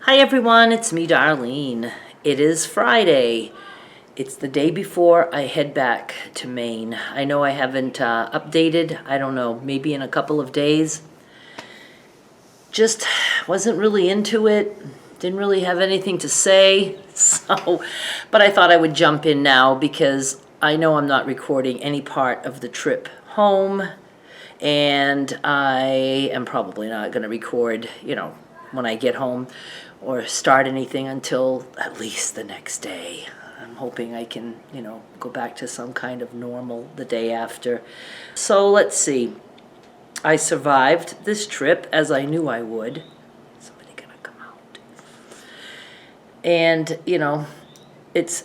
Hi everyone, it's me, Darlene. It is Friday. It's the day before I head back to Maine. I know I haven't updated, I don't know, maybe in a couple of days. Just wasn't really into it, didn't really have anything to say, but I thought I would jump in now because I know I'm not recording any part of the trip home, and I am probably not going to record, when I get home or start anything until at least the next day. I'm hoping I can, go back to some kind of normal the day after. So let's see. I survived this trip as I knew I would. Somebody gonna come out. And, it's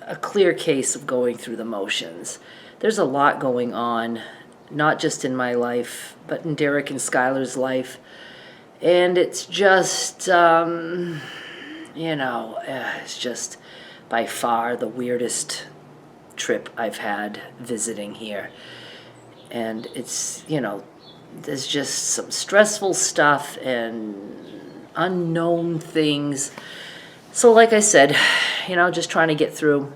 a clear case of going through the motions. There's a lot going on, not just in my life, but in Derek and Skylar's life. And it's just, it's just by far the weirdest trip I've had visiting here. And it's, there's just some stressful stuff and unknown things. So like I said, just trying to get through.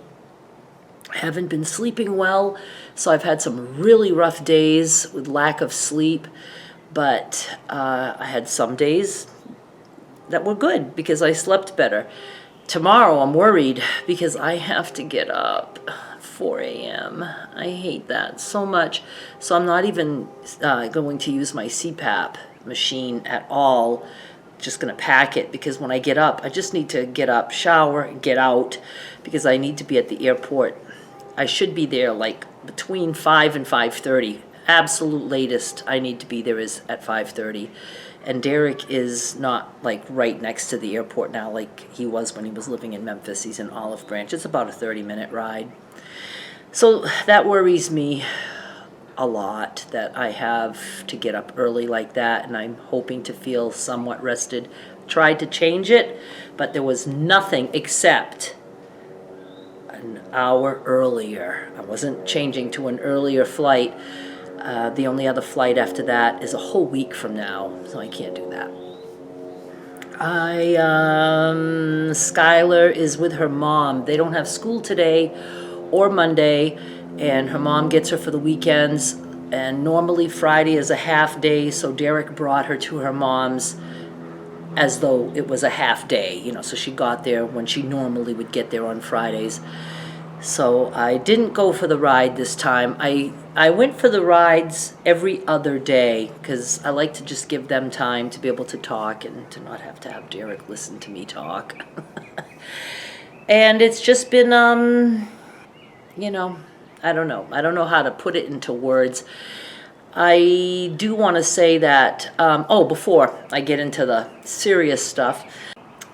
I haven't been sleeping well, so I've had some really rough days with lack of sleep. But I had some days that were good because I slept better. Tomorrow I'm worried because I have to get up 4 a.m. I hate that so much. So I'm not even going to use my CPAP machine at all. Just going to pack it because when I get up, I just need to get up, shower, get out because I need to be at the airport. I should be there like between 5 and 5:30. Absolute latest I need to be there is at 5:30. And Derek is not like right next to the airport now like he was when he was living in Memphis. He's in Olive Branch. It's about a 30-minute ride. So that worries me a lot that I have to get up early like that, and I'm hoping to feel somewhat rested. Tried to change it, but there was nothing except an hour earlier. I wasn't changing to an earlier flight. The only other flight after that is a whole week from now, so I can't do that. Skylar is with her mom. They don't have school today or Monday, and her mom gets her for the weekends, and normally Friday is a half day, so Derek brought her to her mom's as though it was a half day, so she got there when she normally would get there on Fridays. So I didn't go for the ride this time. I went for the rides every other day because I like to just give them time to be able to talk and to not have to have Derek listen to me talk. And it's just been, I don't know. I don't know how to put it into words. I do want to say that, before I get into the serious stuff,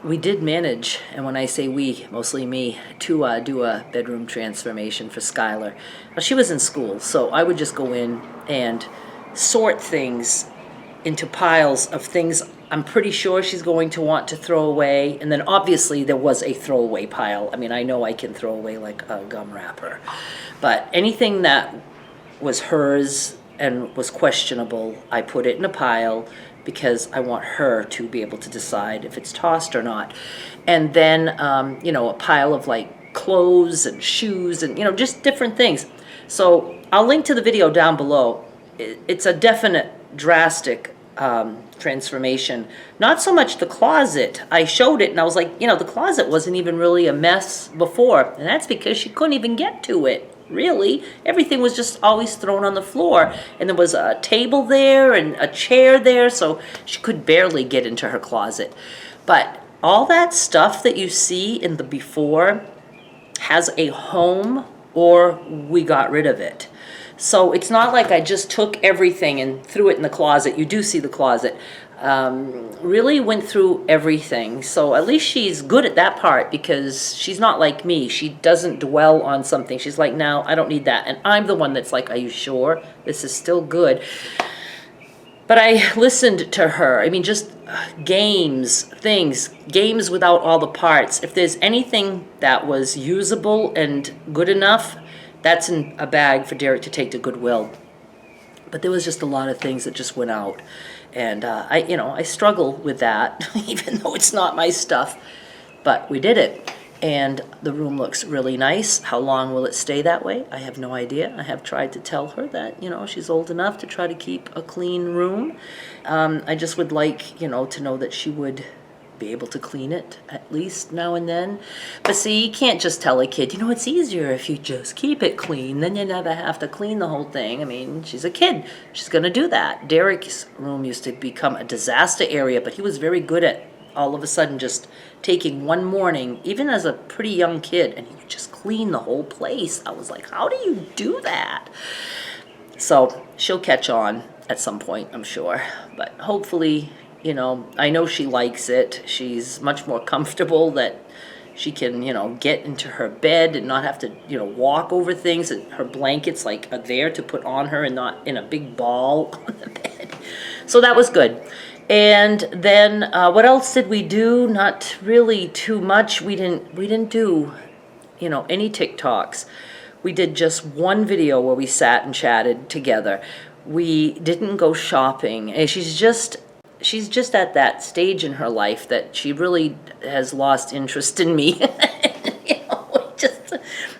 we did manage, and when I say we, mostly me, to do a bedroom transformation for Skylar. Now, she was in school, so I would just go in and sort things into piles of things I'm pretty sure she's going to want to throw away. And then obviously there was a throwaway pile. I mean, I know I can throw away like a gum wrapper. But anything that was hers and was questionable, I put it in a pile because I want her to be able to decide if it's tossed or not. And then, a pile of like clothes and shoes and, just different things. So I'll link to the video down below. It's a definite drastic transformation. Not so much the closet. I showed it and I was like, the closet wasn't even really a mess before. And that's because she couldn't even get to it. Really, everything was just always thrown on the floor, and there was a table there and a chair there, so she could barely get into her closet. But all that stuff that you see in the before has a home, or we got rid of it. So it's not like I just took everything and threw it in the closet. You do see the closet. Really went through everything. So at least she's good at that part because she's not like me. She doesn't dwell on something. She's like, no, I don't need that. And I'm the one that's like, are you sure? This is still good. But I listened to her. I mean, just games without all the parts. If there's anything that was usable and good enough, that's in a bag for Derek to take to Goodwill. But there was just a lot of things that just went out. And I struggle with that, even though it's not my stuff. But we did it. And the room looks really nice. How long will it stay that way? I have no idea. I have tried to tell her that, she's old enough to try to keep a clean room. I just would like, to know that she would be able to clean it at least now and then. But see, you can't just tell a kid, it's easier if you just keep it clean. Then you never have to clean the whole thing. I mean, she's a kid. She's going to do that. Derek's room used to become a disaster area, but he was very good at all of a sudden just taking one morning, even as a pretty young kid, and he would just clean the whole place. I was like, how do you do that? So she'll catch on at some point, I'm sure. But hopefully, I know she likes it. She's much more comfortable that she can, get into her bed and not have to, walk over things. And her blankets are there to put on her and not in a big ball on the bed. So that was good. And then what else did we do? Not really too much. We didn't do, any TikToks. We did just one video where we sat and chatted together. We didn't go shopping. And she's just at that stage in her life that she really has lost interest in me.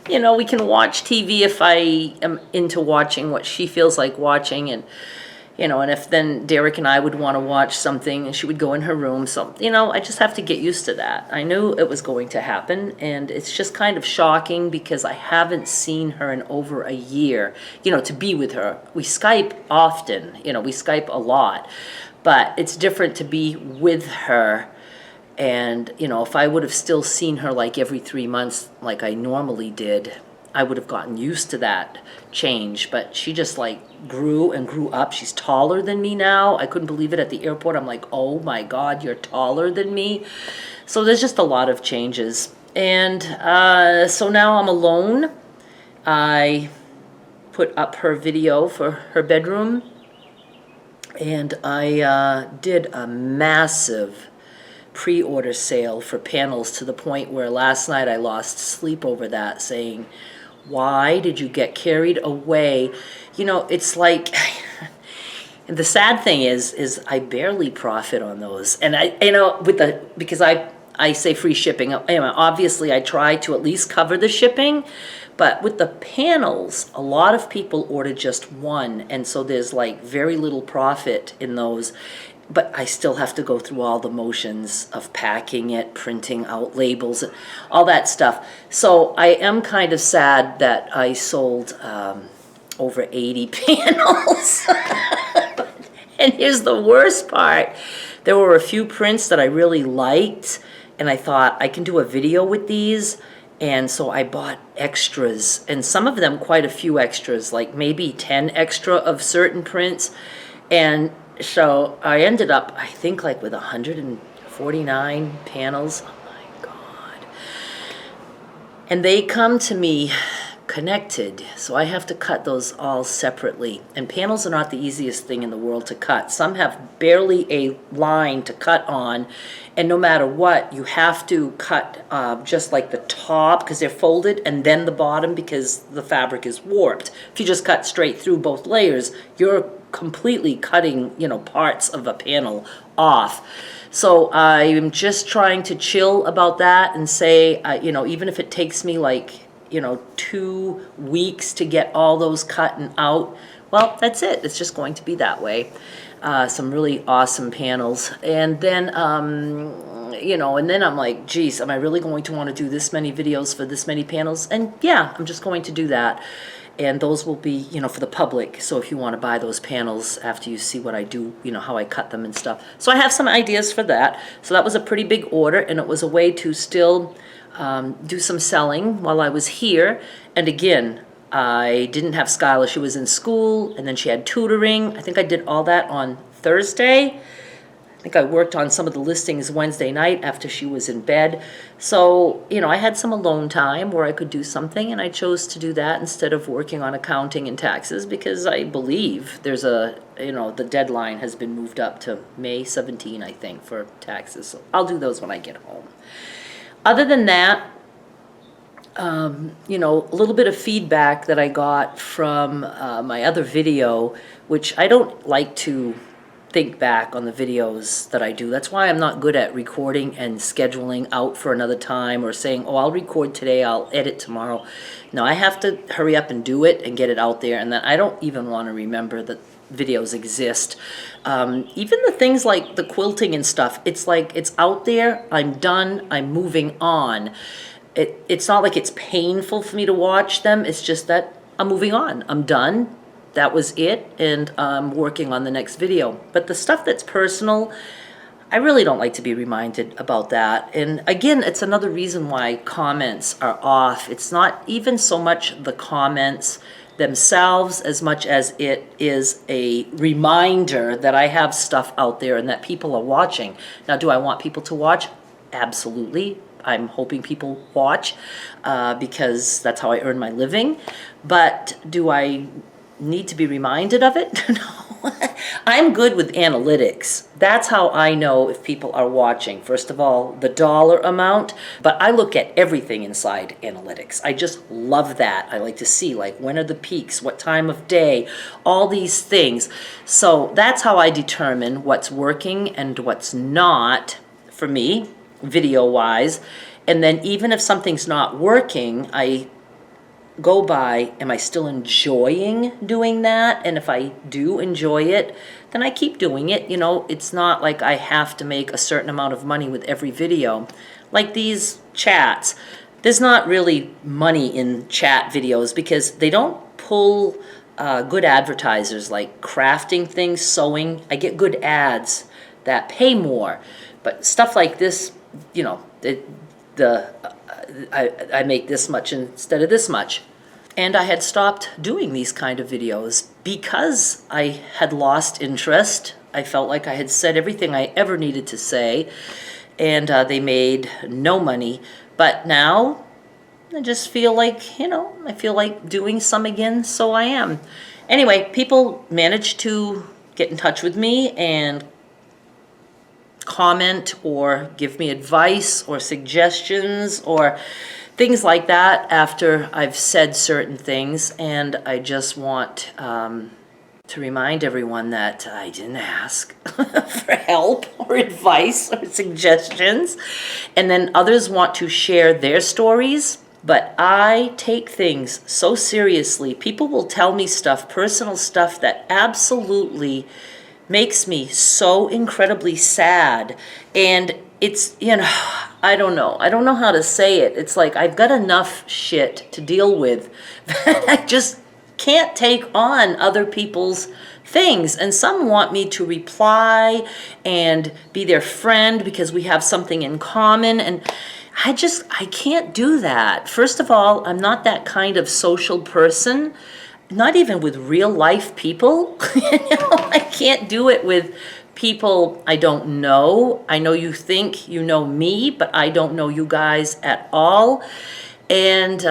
We can watch TV if I am into watching what she feels like watching, and if then Derek and I would want to watch something, and she would go in her room. So, I just have to get used to that. I knew it was going to happen, and it's just kind of shocking because I haven't seen her in over a year, to be with her. We Skype often, we Skype a lot, but it's different to be with her. And, if I would have still seen her every 3 months like I normally did, I would have gotten used to that change. But she just grew and grew up. She's taller than me now. I couldn't believe it at the airport. I'm like, oh my God, you're taller than me. So there's just a lot of changes. And so now I'm alone. I put up her video for her bedroom. And I did a massive pre-order sale for panels to the point where last night I lost sleep over that, saying, why did you get carried away? It's like, the sad thing is I barely profit on those. And because I say free shipping, obviously I try to at least cover the shipping, but with the panels, a lot of people order just one. And so there's very little profit in those. But I still have to go through all the motions of packing it, printing out labels, and all that stuff. So I am kind of sad that I sold over 80 panels. And here's the worst part. There were a few prints that I really liked, and I thought I can do a video with these. And so I bought extras, and some of them quite a few extras, maybe 10 extra of certain prints. And so I ended up, I think, with 149 panels. Oh my God. And they come to me connected, so I have to cut those all separately. And panels are not the easiest thing in the world to cut. Some have barely a line to cut on, and no matter what, you have to cut just the top because they're folded, and then the bottom because the fabric is warped. If you just cut straight through both layers, you're completely cutting, parts of a panel off. So I'm just trying to chill about that and say, even if it takes me 2 weeks to get all those cut and out, well, that's it. It's just going to be that way. Some really awesome panels. And then, and then I'm like, geez, am I really going to want to do this many videos for this many panels? And yeah, I'm just going to do that. And those will be, for the public. So if you want to buy those panels after you see what I do, how I cut them and stuff. So I have some ideas for that. So that was a pretty big order, and it was a way to still do some selling while I was here. And again, I didn't have Skylar. She was in school, and then she had tutoring. I think I did all that on Thursday. I think I worked on some of the listings Wednesday night after she was in bed. So, I had some alone time where I could do something, and I chose to do that instead of working on accounting and taxes because I believe there's the deadline has been moved up to May 17, I think, for taxes. So I'll do those when I get home. Other than that, a little bit of feedback that I got from my other video, which I don't like to think back on the videos that I do. That's why I'm not good at recording and scheduling out for another time or saying, oh, I'll record today, I'll edit tomorrow. No, I have to hurry up and do it and get it out there, and then I don't even want to remember that videos exist. Even the things like the quilting and stuff, it's like it's out there, I'm done, I'm moving on. It's not like it's painful for me to watch them, it's just that I'm moving on, I'm done. That was it, and I'm working on the next video. But the stuff that's personal, I really don't like to be reminded about that. And again, it's another reason why comments are off. It's not even so much the comments themselves as much as it is a reminder that I have stuff out there and that people are watching. Now, do I want people to watch? Absolutely. I'm hoping people watch because that's how I earn my living. But do I need to be reminded of it? No. I'm good with analytics. That's how I know if people are watching. First of all, the dollar amount, but I look at everything inside analytics. I just love that. I like to see, like, when are the peaks, what time of day, all these things. So that's how I determine what's working and what's not for me, video-wise. And then even if something's not working, I go by, am I still enjoying doing that? And if I do enjoy it, then I keep doing it. You know, it's not like I have to make a certain amount of money with every video. Like these chats, there's not really money in chat videos because they don't pull good advertisers like crafting things, sewing. I get good ads that pay more, but stuff like this, you know, I make this much instead of this much. And I had stopped doing these kind of videos because I had lost interest. I felt like I had said everything I ever needed to say, and they made no money. But now I just feel like, you know, I feel like doing some again, so I am. Anyway, people managed to get in touch with me and comment or give me advice or suggestions or things like that after I've said certain things, and I just want to remind everyone that I didn't ask for help or advice or suggestions, and then others want to share their stories, but I take things so seriously. People will tell me stuff, personal stuff, that absolutely makes me so incredibly sad, and it's, you know, I don't know how to say it. It's like I've got enough shit to deal with that I just can't take on other people's things. And some want me to reply and be their friend because we have something in common, and I can't do that. First of all, I'm not that kind of social person. Not even with real life people. You know, I can't do it with people I don't know. I know you think you know me, but I don't know you guys at all. And,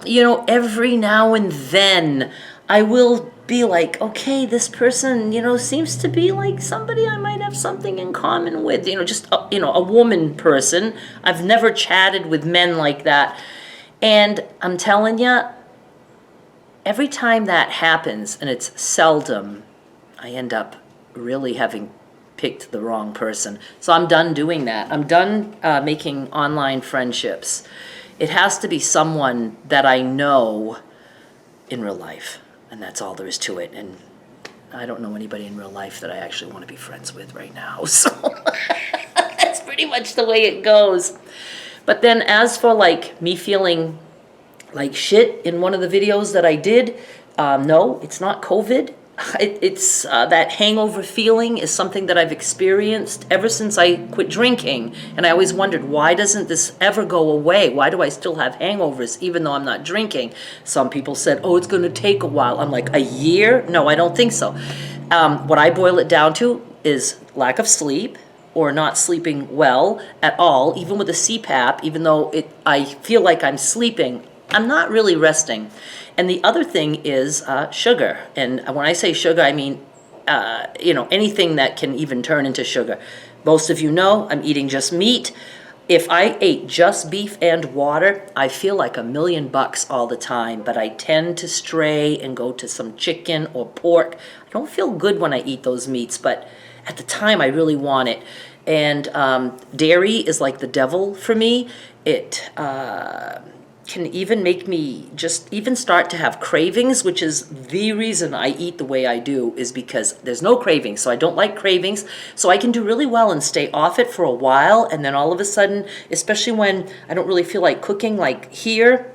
you know, every now and then I will be like, okay, this person, you know, seems to be like somebody I might have something in common with, you know, just, you know, a woman person. I've never chatted with men like that. And I'm telling you, every time that happens, and it's seldom, I end up really having picked the wrong person. So I'm done doing that. I'm done making online friendships. It has to be someone that I know in real life, and that's all there is to it. And I don't know anybody in real life that I actually want to be friends with right now. So that's pretty much the way it goes. But then as for like me feeling like shit in one of the videos that I did, no, it's not COVID. It's that hangover feeling is something that I've experienced ever since I quit drinking. And I always wondered, why doesn't this ever go away? Why do I still have hangovers even though I'm not drinking? Some people said, oh, it's going to take a while. I'm like, a year? No, I don't think so. What I boil it down to is lack of sleep, or not sleeping well at all, even with a CPAP, even though I feel like I'm sleeping, I'm not really resting. And the other thing is sugar. And when I say sugar, I mean, you know, anything that can even turn into sugar. Most of you know I'm eating just meat. If I ate just beef and water, I feel like $1,000,000 all the time, but I tend to stray and go to some chicken or pork. I don't feel good when I eat those meats, but at the time I really want it. And dairy is like the devil for me. It can even make me just even start to have cravings, which is the reason I eat the way I do, is because there's no cravings. So I don't like cravings. So I can do really well and stay off it for a while. And then all of a sudden, especially when I don't really feel like cooking, like here,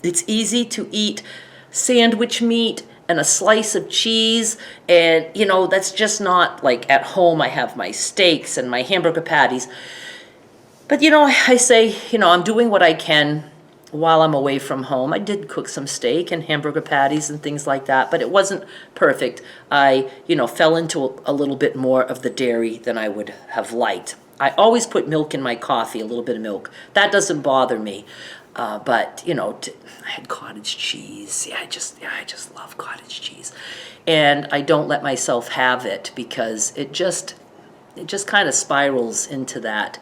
it's easy to eat sandwich meat and a slice of cheese. And, you know, that's just not like at home. I have my steaks and my hamburger patties. But, you know, I say, you know, I'm doing what I can while I'm away from home. I did cook some steak and hamburger patties and things like that, but it wasn't perfect. I, you know, fell into a little bit more of the dairy than I would have liked. I always put milk in my coffee, a little bit of milk. That doesn't bother me. But, you know, I had cottage cheese. I just love cottage cheese. And I don't let myself have it because it just kind of spirals into that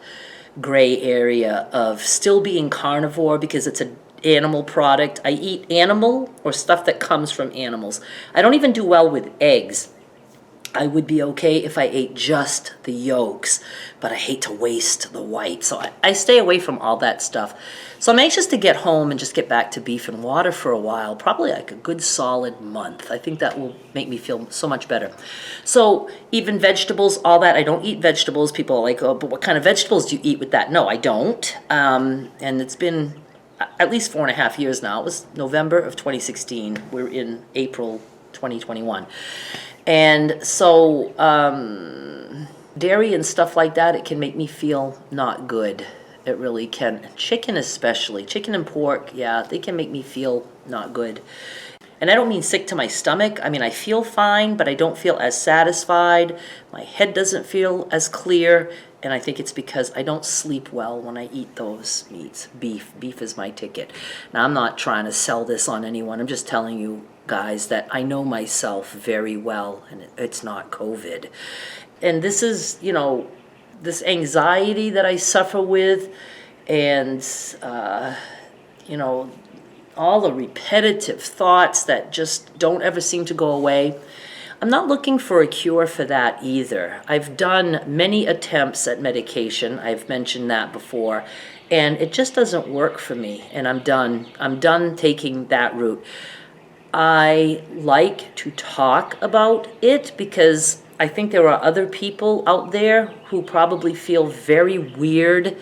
gray area of still being carnivore because it's an animal product. I eat animal or stuff that comes from animals. I don't even do well with eggs. I would be okay if I ate just the yolks, but I hate to waste the white. So I stay away from all that stuff. So I'm anxious to get home and just get back to beef and water for a while, probably like a good solid month. I think that will make me feel so much better. So even vegetables, all that, I don't eat vegetables. People are like, oh, but what kind of vegetables do you eat with that? No, I don't. And it's been at least 4.5 years now. It was November of 2016. We're in April 2021. And so dairy and stuff like that, it can make me feel not good. It really can. Chicken especially. Chicken and pork, yeah, they can make me feel not good. And I don't mean sick to my stomach. I mean, I feel fine, but I don't feel as satisfied. My head doesn't feel as clear. And I think it's because I don't sleep well when I eat those meats. Beef is my ticket. Now, I'm not trying to sell this on anyone. I'm just telling you guys that I know myself very well, and it's not COVID. And this is, you know, this anxiety that I suffer with, and, you know, all the repetitive thoughts that just don't ever seem to go away. I'm not looking for a cure for that either. I've done many attempts at medication. I've mentioned that before, and it just doesn't work for me, and I'm done. I'm done taking that route. I like to talk about it because I think there are other people out there who probably feel very weird,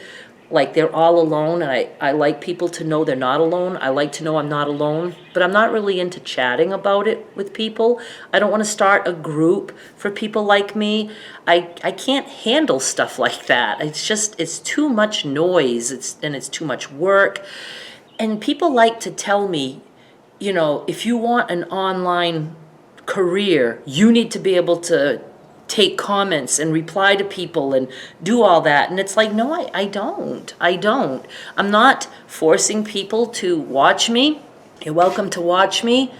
like they're all alone, and I like people to know they're not alone. I like to know I'm not alone, but I'm not really into chatting about it with people. I don't want to start a group for people like me. I can't handle stuff like that. It's too much noise, it's too much work. And people like to tell me, you know, if you want an online career, you need to be able to take comments and reply to people and do all that. And it's like, no, I don't. I'm not forcing people to watch me. You're welcome to watch me.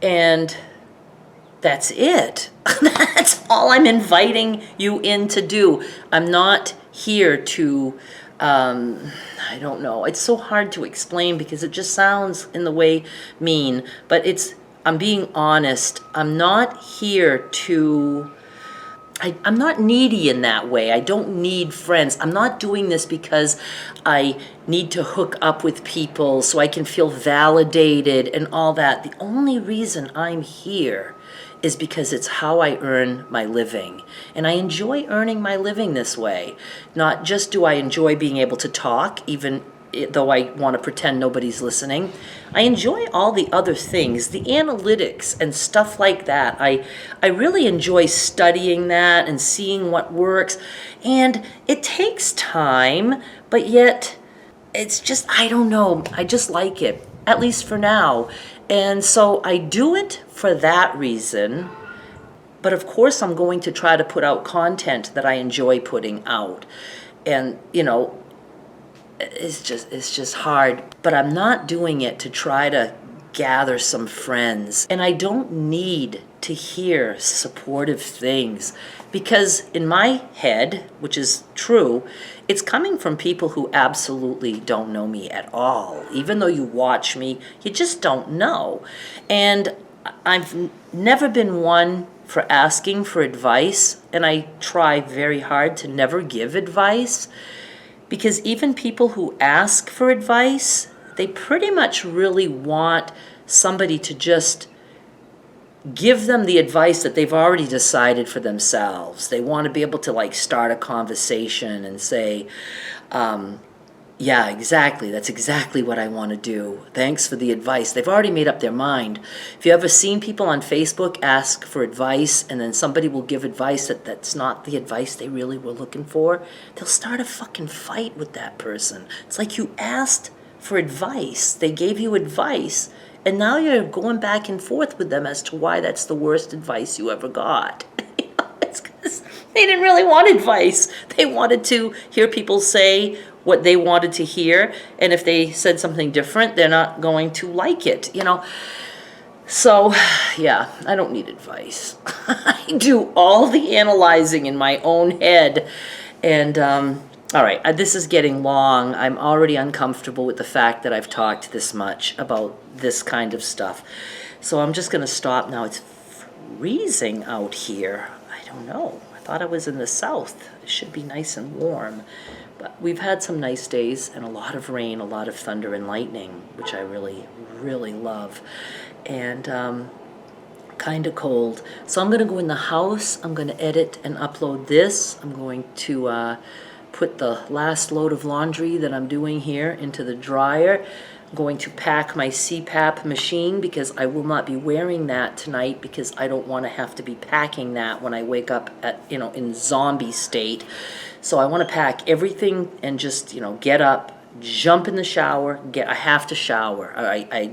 And that's it. That's all I'm inviting you in to do. I'm not here to I don't know. It's so hard to explain because it just sounds in the way mean, but I'm being honest. I'm not here to, I'm not needy in that way. I don't need friends. I'm not doing this because I need to hook up with people so I can feel validated and all that. The only reason I'm here is because it's how I earn my living. And I enjoy earning my living this way. Not just do I enjoy being able to talk, even though I want to pretend nobody's listening. I enjoy all the other things, the analytics and stuff like that. I really enjoy studying that and seeing what works. And it takes time, but yet it's just, I don't know, I just like it, at least for now. And so I do it for that reason, but of course I'm going to try to put out content that I enjoy putting out. And, you know, it's just hard, but I'm not doing it to try to gather some friends. And I don't need to hear supportive things, because in my head, which is true, it's coming from people who absolutely don't know me at all. Even though you watch me, you just don't know. And I've never been one for asking for advice, and I try very hard to never give advice, because even people who ask for advice, they pretty much really want somebody to just give them the advice that they've already decided for themselves. They want to be able to like start a conversation and say, yeah, exactly. That's exactly what I want to do. Thanks for the advice. They've already made up their mind. If you ever seen people on Facebook ask for advice and then somebody will give advice that's not the advice they really were looking for, they'll start a fucking fight with that person. It's like you asked for advice. They gave you advice, and now you're going back and forth with them as to why that's the worst advice you ever got. It's because they didn't really want advice. They wanted to hear people say what they wanted to hear, and if they said something different, they're not going to like it, So, yeah, I don't need advice. I do all the analyzing in my own head, and all right, this is getting long. I'm already uncomfortable with the fact that I've talked this much about this kind of stuff. So I'm just going to stop now. It's freezing out here. I don't know. I thought I was in the south. It should be nice and warm. But we've had some nice days and a lot of rain, a lot of thunder and lightning, which I really, really love. And kind of cold. So I'm going to go in the house. I'm going to edit and upload this. I'm going to put the last load of laundry that I'm doing here into the dryer. I'm going to pack my CPAP machine because I will not be wearing that tonight because I don't want to have to be packing that when I wake up at, in zombie state. So I want to pack everything and just, get up, jump in the shower, I have to shower. I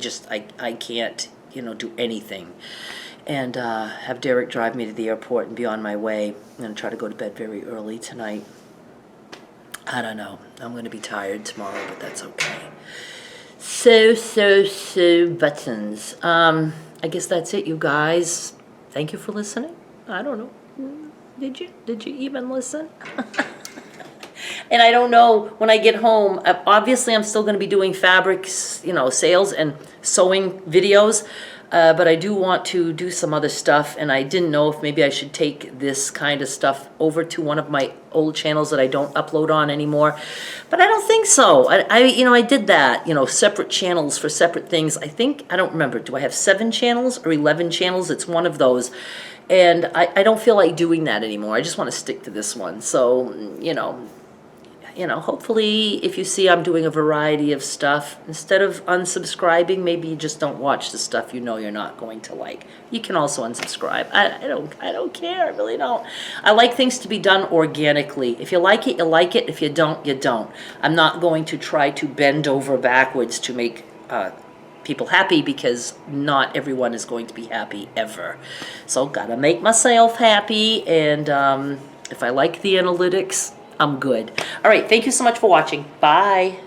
can't, do anything. And have Derek drive me to the airport and be on my way. I'm going to try to go to bed very early tonight. I don't know. I'm going to be tired tomorrow, but that's okay. So, buttons. I guess that's it, you guys. Thank you for listening. I don't know. Did you even listen? And I don't know when I get home. Obviously, I'm still going to be doing fabrics, sales and sewing videos. But I do want to do some other stuff, and I didn't know if maybe I should take this kind of stuff over to one of my old channels that I don't upload on anymore. But I don't think so. I did that, separate channels for separate things. I don't remember, do I have 7 channels or 11 channels? It's one of those. And I don't feel like doing that anymore. I just want to stick to this one. So, hopefully if you see I'm doing a variety of stuff, instead of unsubscribing, maybe you just don't watch the stuff you're not going to like. You can also unsubscribe. I don't care. I really don't. I like things to be done organically. If you like it, you like it. If you don't, you don't. I'm not going to try to bend over backwards to make people happy, because not everyone is going to be happy ever. So gotta make myself happy, and if I like the analytics, I'm good. All right, thank you so much for watching. Bye.